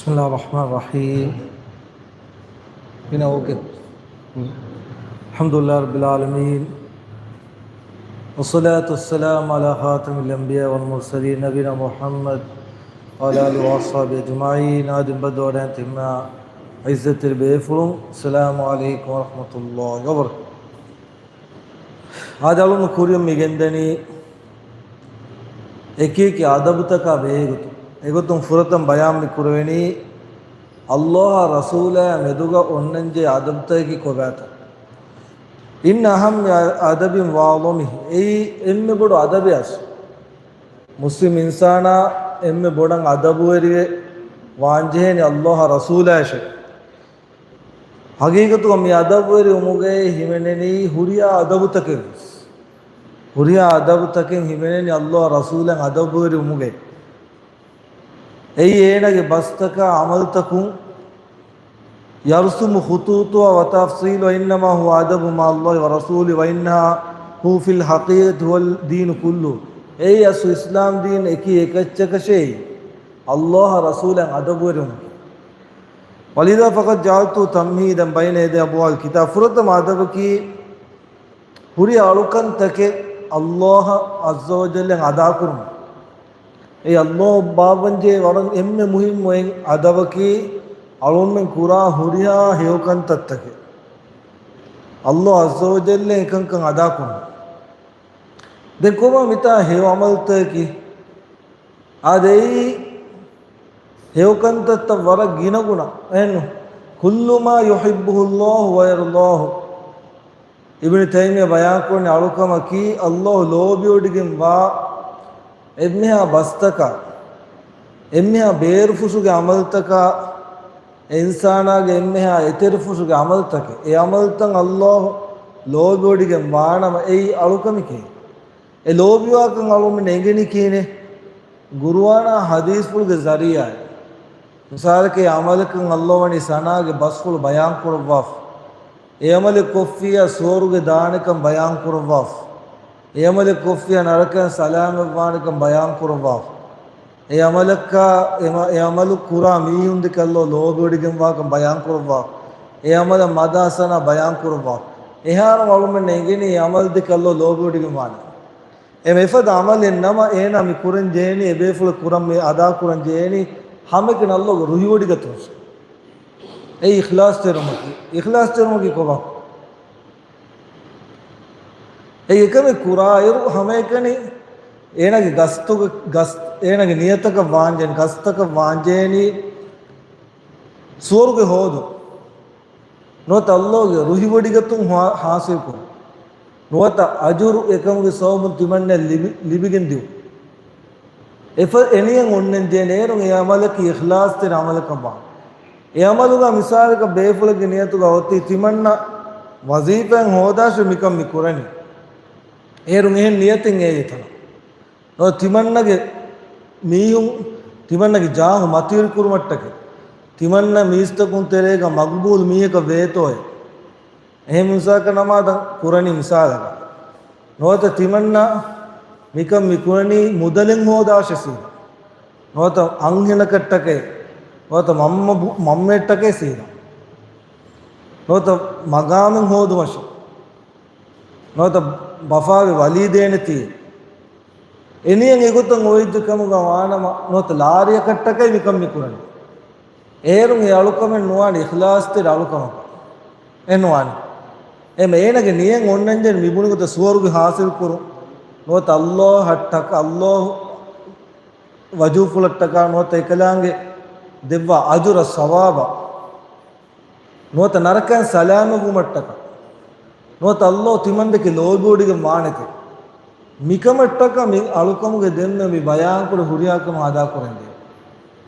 بسم الله الرحمن الرحيم. هنا اوكي. الحمد لله رب العالمين والصلاة والسلام على خاتم الأنبياء والمرسلين نبينا محمد وعلى آله وأصحابه أجمعين. آدم بدور أنتما عزة البيفرم. السلام عليكم ورحمة الله وبركاته. هذا علوم كوريوم ميجندني එකේක අදබුතක වේගතු එගොතුම් ෆුරතම් බයාම් මිකුරවෙනි අල්ලාහ රසූල මෙදුග ඔන්නන්ජේ අදබුතකි කොබත ඉන්න අහම් අදබින් වාලොමි ඒ එම්මෙ බොඩ අදබයස් මුස්ලිම් ඉන්සානා එම්මෙ බොඩන් අදබුවරිවේ වාංජේනි අල්ලාහ රසූලාෂ හගීගතු මේ අදබුවරි උමුගේ හිමෙනෙනි හුරියා අදබුතකේ හුරියා අදබුතකෙන් හිමෙනෙනි අල්ලාහ රසූලන් අදබුවරි උමුගේ එයි ඒනගේ බස්තක අමල්තකුන් යර්සුමු ඛුතූතුව ව තෆ්සීල ව ඉන්නමා හුව අදබු මා අල්ලාහ් ව රසූලි ව ඉන්නා හු ෆිල් හකීකති වල් දීන කුල්ලු එයි අසු ඉස්ලාම් දීන එකි එකච්චකෂේ අල්ලාහ් රසූලන් අදබුවරි උමුගේ වලිදා ෆකත් ජාල්තු තම්හීදන් බයින යදි අබ්වාල් කිතාබ් ෆුරතම අදබකි හුරියා අලුකන් තකේ අල්ලාහ් අස්ස ව ජල්ලන් අදා කුරුම ඒ අල්ලාහ් බාවන්ජේ වරන් එම්මෙ මුහිම් වෙන් අදවකි අලොන්මෙන් කුරා හුරියා හේවකන් තත්තකේ අල්ලාහ් අස්ස ව ජල්ලන් එකංකන් අදා කුරුම දෙ කොම මිතා හේව අමල්තකි ආදෙයි හේවකන් තත්ත වර ගිනගුණ එන්නු කුල්ලු මා යුහිබ්බුහු අල්ලාහ් ව යර්දාහු ඉබ්නු තයිමියා බයාන් කරන්නේ අලුකම කී අල්ලාහ් ලෝබියොඩිගෙන් වා එම්මිහා බස්තක එම්මිහා බේරුෆුසුගේ අමල්තක ඉන්සානාගේ එම්මිහා එතෙරුෆුසුගේ අමල්තක ඒ අමල්තන් අල්ලාහ් ලෝබියොඩිගෙන් වානම එයි අලුකම කී ඒ ලෝබියවකන් අලුම නෙගිනි කීනේ ගුරුවානා හදීස් පුල්ගේ zariya මිසාලකේ අමලකන් අල්ලාහ් වනි සනාගේ බස්ෆුල් බයාන් කරවා එයමල කොෆියා සෝරුගේ දානකම් බයාන් කරවා එයමල කොෆියා නරකන් සලාම වානකම් බයාන් කරවා එයමල කුරා මීහුන් දෙකල්ලෝ ලෝබොඩිගම් වාකම් බයාන් කරවා එයමල මදාසන බයාන් කරවා එහාර වලුම නෙගිනි අමල් දෙකල්ලෝ ලෝබොඩිගම් වාන එමෙෆද අමලෙන් නම එනමි කුරන් ජේනි එබේෆුල කුරම් මේ අදා කුරන් ජේනි හැමක නල්ලෝ රුහිවොඩිගතොස් ඒ ඉඛලාස් තෙරමකි කොබා ඒ එකම කුරායරු හැම එකනි ඒනගේ ගස් ඒනගේ නියතක වාංජන ගස්තක වාංජේනි සෝරුගේ හොදු නොත අල්ලාහගේ රුහි වඩිගතුන් හාසිල් කරු නොත අජුරු එකමගේ සෝමුන් තිමන්නේ ලිබිගෙන් දිව එෆ එනියන් ඔන්නෙන් ජේනේරුන් ඒ අමලක ඉඛලාස් තෙර අමලකම් බා යමලුගා මිසාලක බේෆුලගේ නියතුගා ඔත්ති තිමන්න වසීෆෙන් හොදාශ මිකම් මිකුරණි ඒරුන් එහෙන් නියතින් ඒ යතන නො තිමන්නගේ මීයුන් තිමන්නගේ ජාහු මතිර කුරුමට්ටක තිමන්න මිස්තකුන් තෙරේක මග්බූල් මීයක වේතෝය එහෙම මිසාක නමාද කුරණි මිසාලක නොත තිමන්න මිකම් මිකුරණි මුදලෙන් හොදාශසි නොත අංහෙනකට්ටකේ නොත මම්මෙට්ටකේ සීන නොත මගාමෙන් හෝදුමශ නොත බෆාවේ වලීදේනති එනියන් එගොතන් ඔයිද්දකමුග වානම නොත ලාරිය කට්ටකේ විකම් මිකුරණි ඒරුන් ඒ අලුකමෙන් නුවානි ඉඛලාස්තේ අලුකම එනවානි එමෙ ඒනගේ නියන් ඔන්නන්ජන් මිබුණුගත සුවරුගේ හාසිල් කුරු නොත අල්ලාහ් හට්ටක අල්ලාහ් වජූෆුලට්ටක නොත එකලාංගේ දෙව්වා අජුර සවාබ නොත නරකන් සලාම වුමට්ටක නොත අල්ලාහ් තිමන්දක ලෝබෝඩිගේ මානක මිකමට්ටක මි අලුකමුගේ දෙන්න මි බයාන් කර හුරියාකම අදා කරන්නේ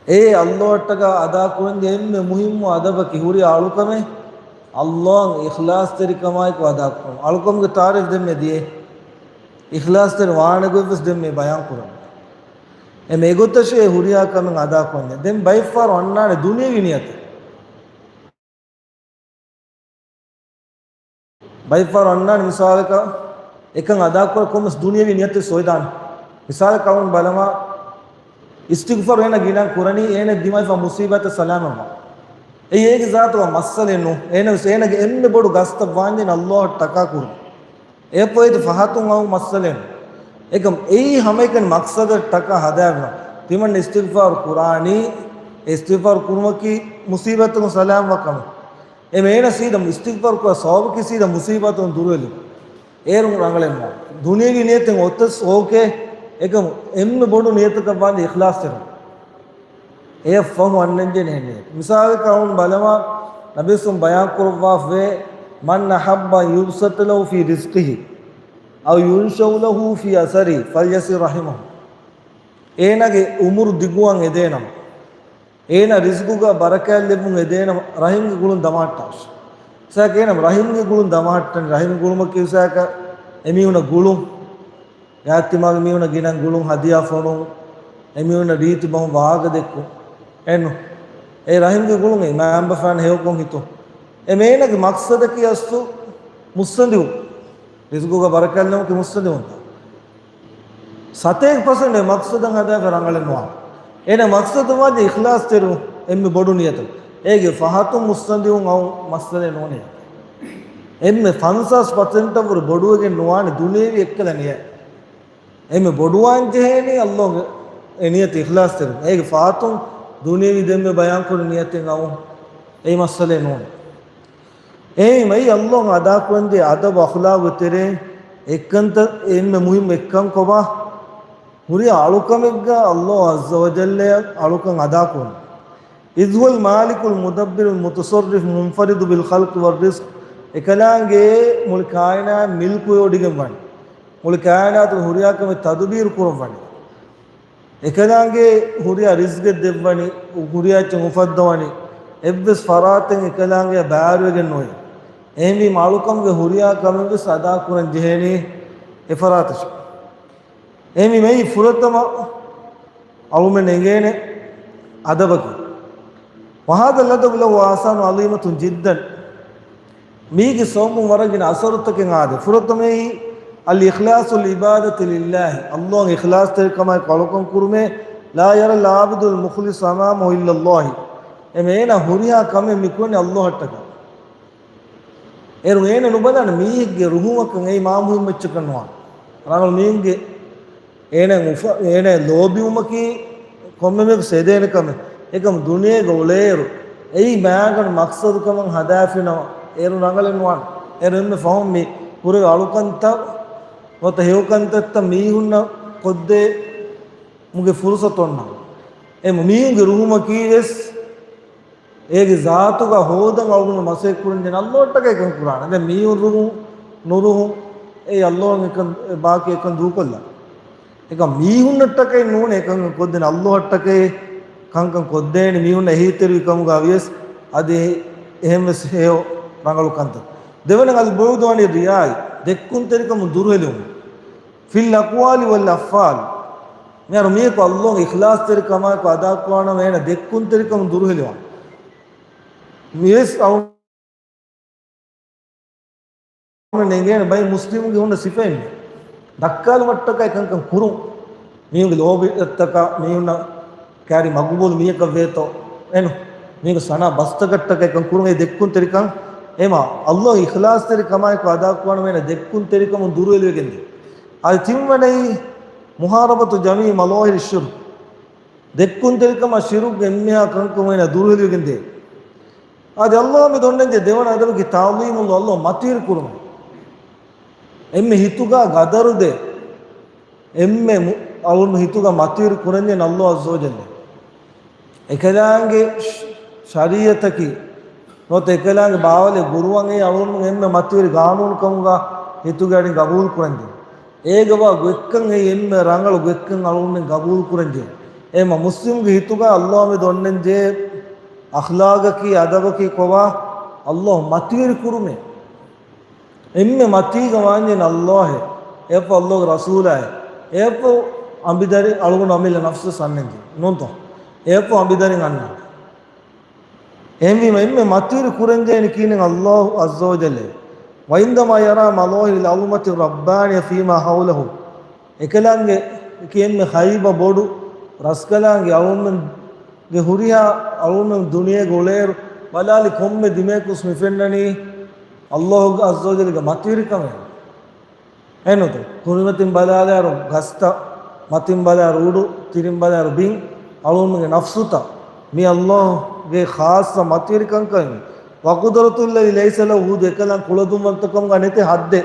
ඒ අල්ලාහ්ටක අදා කරන්නේ එන්නේ මුහිම්ම අදබක හුරියා අලුකමේ අල්ලාහ් ඉඛලාස් තරිකමයි කෝ අදා කරන අලුකමුගේ තාරිෆ් දෙන්නේ die ඉඛලාස් තර වානගොස් දෙන්නේ බයාන් කරන එමේ ගොතෂේ හුරියා කමෙන් අදා කොන්නේ දැන් බයිෆාර වන්නානේ දුනියවි නියත බයිෆාර වන්නානේ මිසාලක එකන් අදා කර කොමස් දුනියවි නියත සොයදාන මිසාල කවුන් බලමා ඉස්තිග්ෆාර් වෙන ගිනා කුරණි එන දිමයි ෆ මුසීබත සලාමම ඒ ඒක ذاتව මස්සලෙනු එනගේ එන්න බොඩු ගස්ත වාන්දින අල්ලාහ් ටකා කුරු ඒ පොයිද ෆහතුන් අව මස්සලෙනු එකම් ඒ හැම එකන් මක්සද ටකා හදාගන්න තිමන් ඉස්තිග්ෆාර් කුරානි ඉස්තිග්ෆාර් කුරුමකි මුසීබතුන් සලාම වකම එමේන සීද ඉස්තිග්ෆාර් කුර සවබ කිසීද මුසීබතුන් දුරෙලු ඒරුම් රංගලෙන්න දුනියගේ නියතෙන් ඔත්තස් ඕකේ එකම එන්න බොඩු නියතක වාන්දි ඉඛලාස් කරන ඒ ෆහු අන්නන්ජේ නේ මිසාල් කවුන් බලවා නබිසුම් බයාන් කරවා වේ මන් අහබ්බා යුබ්සත ලහු ෆී රිස්කිහි අව යුන්ෂව් ලහු ෆී අසරි ෆල්යසි රහිමහු ඒනගේ උමුරු දිගුවන් එදේනම ඒන රිස්කුගා බරකල් ලෙබුන් එදේනම රහිම්ගේ ගුළුන් දමාට්ටාස් සකේනම රහිම්ගේ ගුළුන් දමාට්ටන් රහිම් ගුළුම කිවසක එමිුණ ගුළුන් යාත්තිමාගේ මිුණ ගිනන් ගුළුන් හදියා ෆොනු එමිුණ රීති බහු වාග දෙක්කු එන්නු ඒ රහිම්ගේ ගුළුන් ඉමාම් බෆාන් හේවකොන් හිතෝ එමේනගේ මක්සද කියස්තු මුස්සඳිව් රිස්කුගා බරකල් නම කි මුස්සඳිව් සතේක් පසෙන්ඩ මක්සදන් හදා කරංගලනවා එන මක්සද වාදී ඉඛලාස් තෙරු එම්මෙ බොඩු නියත ඒගේ ෆහතු මුස්සඳිවුන් අව මස්සලේ නෝනේ එම්මෙ 50% වර බොඩුවගේ නොවානේ දුනේවි එක්කලනිය එම්මෙ බොඩුවන් ජෙහෙනේ අල්ලාහ් ඒ නියත ඉඛලාස් තෙරු ඒගේ ෆහතුන් දුනේවි දෙම්මෙ බයන් කරු නියතෙන් අව ඒ මස්සලේ නෝනේ ඒ මයි අල්ලාහ් අදා කොන්දේ අදබ අඛලාග තෙරේ එක්කන්ත එම්මෙ මුහිම් එක්කන් කොබා මුරිය අලුකමෙග්ග අල්ලාහ් අස්ස වජල්ල අලුකන් අදා කොන් ඉස්වල් මාලිකුල් මුදබ්බිරුල් මුතසර්රිෆ් මුන්ෆරිදු බිල් ඛල්ක් වර් රිස්ක් එකලාගේ මුල් කායනා මිල්කු යෝඩිගම් වань මුල් කායනාතු හුරියාකම තදබීර් කුරවණි එකලාගේ හුරියා රිස්ක් දෙවණි හුරියාච මුෆද්දවණි එබ්බස් ෆරාතෙන් එකලාගේ බාරුවගෙන් නොයි එමි මාලුකම්ගේ හුරියාකමගේ සදා කුරන් ජෙහෙනි එෆරාතෂ එමි මේ ෆුරතම අලුමෙ නෙගේනේ අදබකි වහද ලදබ ලව ආසාන අලීමතුන් ජිද්දන් මීගේ සෝමු වරගෙන අසරතකෙන් ආද ෆුරතමේ අල් ඉඛලාසුල් ඉබාදති ලිල්ලාහ් අල්ලාහ් ඉඛලාස් තේකමයි කලකම් කුරුමේ ලා යර ලාබදුල් මුඛලිස් අමාමු ඉල්ලල්ලාහ් එමේන හුරියා කම මිකුනේ අල්ලාහ්ට එරු එන නුබදන මීගේ රුහුමකන් ඒ මාමුහින් මෙච්ච කරනවා රාගල් මීගේ එන ලෝබියුමකි කොම්මෙක සෙදේනකම එකම දුනියේ ගෝලේරු එයි මෑගන මක්සදුකම හදාෆිනවා එරු රංගලෙන්වන් එරුන්න ෆහොම්මි පුරේ අලුකන්ත වත හේවකන්තත්ත මීහුන්න කොද්දේ මුගේ ෆුර්සතොන්න එම මීගේ රුහුමකි වෙස් ඒගේ ذاتුග හෝදන් අවුන මසේ කුරුන් දෙන අල්ලාහ්ට එකන් කුරාන දැන් මීහු රුහු නුරුහු ඒ අල්ලාහ් එකන් බාකි එකන් දූකොල්ලා එක මීහුන්නට්ටකේ නෝන එකන් කොද්දෙන අල්ලාහ්ටකේ කංකන් කොද්දේන මීහුන්න එහිතෙරු කම ගාවියස් අදේ එහෙම සේව රංගලු කන්ත දෙවන ගල් බෝදවනි රියායි දෙක්කුන් තරිකම දුරහෙලුම් ෆිල් අක්වාලි වල් අෆාල් මෙර මේක අල්ලාහ් ඉඛලාස් තරිකම අදා කරන මේන දෙක්කුන් තරිකම දුරහෙලුම් මියස් අවුන නෙගෙන බයි මුස්ලිම්ගේ හොන්න සිෆෙන්නේ දක්කාල මට්ටක එකංකම් කුරුම් මීගේ ලෝබිත්තක මීුණ කැරි මග්බූල් මීක වේතෝ එනු මේක සනා බස්තකට්ටක එකං කුරුම් ඒ දෙක්කුන් තරිකම් එම අල්ලාහ් ඉඛලාස් තරිකමයි අදා කරන මේන දෙක්කුන් තරිකම දුරහෙලුවෙන්නේ අල් තිම්වනේ මුහාරබතු ජමී මලෝහිර් ශුර් දෙක්කුන් තරිකම ශිරුක් එම්මියා කංකම මේන දුරහෙලුවෙන්නේ ආද අල්ලාහ් මේ දොන්නේ දෙවන අදවගේ තාවීමුල් අල්ලාහ් මතීර් කුරුම එම්මෙ හිතුගා ගදරුද එම්මෙ අලුන් හිතුගා මතීර් කුරන්නේ අල්ලාහ් අස්සෝජල්ල එකලාගේ ශරීයතකි නොත එකලාගේ බාවලේ ගුරුවන්ගේ අලුන් එම්මෙ මතීර් ගානූන් කමුගා හිතුගාඩි ගබූල් කුරන්නේ ඒගව ගොක්කන් එම්මෙ රංගල ගොක්කන් අලුන් ගබූල් කුරන්නේ එම මුස්ලිම්ගේ හිතුගා අල්ලාහ් මේ දොන්නේ අඛලාගකි අදබකි කොවා අල්ලාහ් මතීර් කුරුමේ එම්මෙ මතීග වාන්නේ අල්ලාහ් එප අල්ලාහ් රසූලයි එප අම්බිදරි අලුගුණ අමිල නෆ්ස සන්නෙන්දි නොන්තෝ එප අම්බිදරි ගන්න එම්මෙ මතීර් කුරෙන්දේන කීනෙන් අල්ලාහ් අස්ස වජල්ල වයින්දම යරා මලෝහිල් අලුමති රබ්බානිය ෆීමා හවලහු එකලංගේ කියන්නේ හයිබ බොඩු raskalangi alunmen ge huriya alunmen duniya goler balali komme dimekus mifennani Allah azza wa jalla matirikame enuto kurimatin balalaru gasta matin balaru udu tirim balaru bin alunmen nafsuta mi Allah ge khassa matirikankan wa qudratul ladhi laysa lahu dekalan kuladum wantakam ganete hadde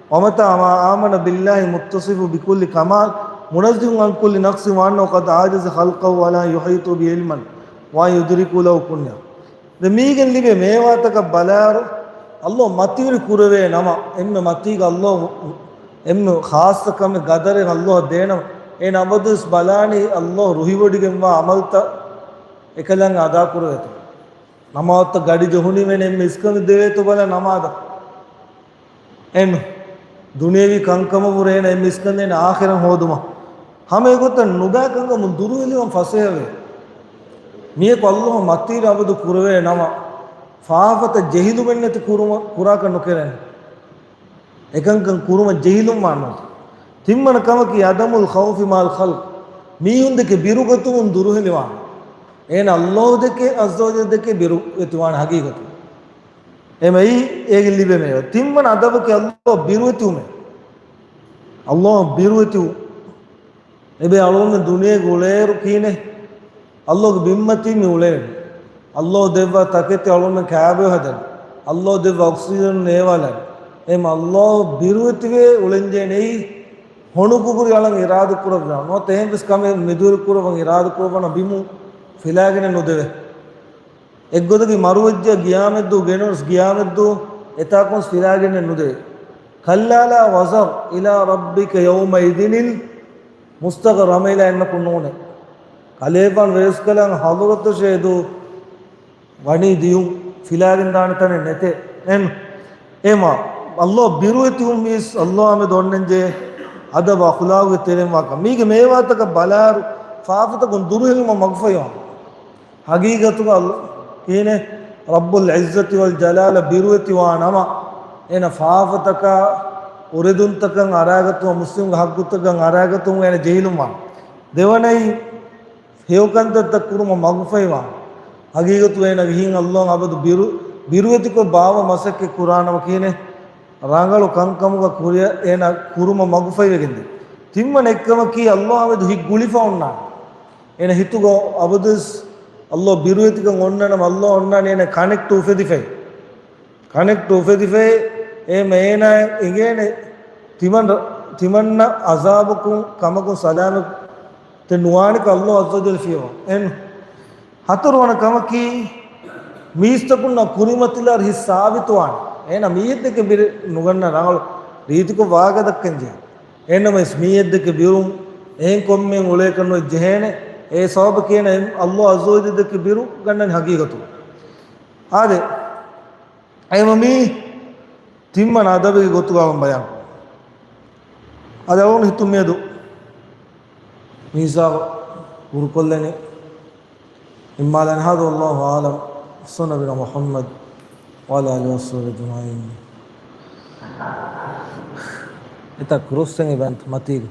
wamata amana billahi muttasifu bikulli kamal munazzihun an kulli naqsin wa annahu qad ajaza khalqahu wa la yuhitu bi ilman wa yudriku lahu kunya de migen libe mewataka balaru Allah matiri kurave nama emme matiga Allah emme khassa kam gadare Allah dena en abadus balani Allah ruhiwodigemma amalta ekalan ada kurave namawatta gadi johuni men emme iskam devetu bala namada en dunevi kankama purena emme iskam den akhiran hoduma hame gotta nubakanga mun duruilivam fasehave miye ko Allah matira abadu kurave nama faafata jehilu mennati kuruma kuraka nukeren ekankan kuruma jehilum manno timmana kamaki adamul khawfi mal khalq miyundeke birugatum duruheliwa en Allah deke azza wa jalla deke biru etuwan hagigatu emai ege libe me timmana adabake Allah biruetume Allah biruetu ebe alonne duniya goleru kine Allah ge bimmati mi ulen Allah devva takete alonne kaabe hadan Allah devva oxygen newalan em Allah biruetuwe ulenje nei honu kuguri alang iradu kurabna no tehem bis kame midur kurabang iradu kurabana bimu filagene nodeve eggodagi maruwajja giyameddu genos giyameddu etakons filagene nodeve kallala wazar ila rabbika yawma idinil mustaqar ramela ennakunnone kaleban veskalan hadurat shedu wani diyum filagen dan tane nete en ema Allah biruetum is Allah ame donnenje adaba khulawu terema kamige mewataka balaru faafata gon duruhelma magfayo hagigatu kine rabbul izzati wal jalal biruati wa nama ena faafataka ureduntakan aragatu muslim haggutakan aragatu ena jehiluma devanai heukantatta kuruma magfaiwa hagigatu ena gihin Allah abadu biruati ko bawa masakke qur'ana kine rangalu kankamuga kuriya ena kuruma magfaiwe gende timma nekkama ki Allah abadu hig gulifa onna ena hitugo abudus Allah biruetikan onnanam Allah onnane ena connect to ufedifai e meena igene timanna azabukum kamakum salamu te nuwanika Allah azza wa jalla fiwa en haturwana kamaki miistakunna kurimatilar his sabitwan ena miyedeke bir nuganna rangal රීතික වාගදක්කන්ජ එන්නම ස්මීයද්දක බිරුම් එහෙන් කොම්මෙන් උලේ කරන ජෙහෙන ඒ සවබ කියන අල්ලාහ් අස්සෝ වජල්ලක බිරු ගන්නන් හකීකතු ආද අයමමි තිම්මන අදබේ ගොතු ගාවම් බයන් අද වුන් හිතුම් මේදු මීසා උරුකොල්ලනේ ඉම්මාලන් හදු අල්ලාහ් ආලම් සනබින මුහම්මද් වලා අලිහි වසල්ලම් අජ්මයින් Ita crossing event matig.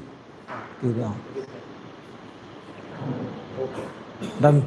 Dan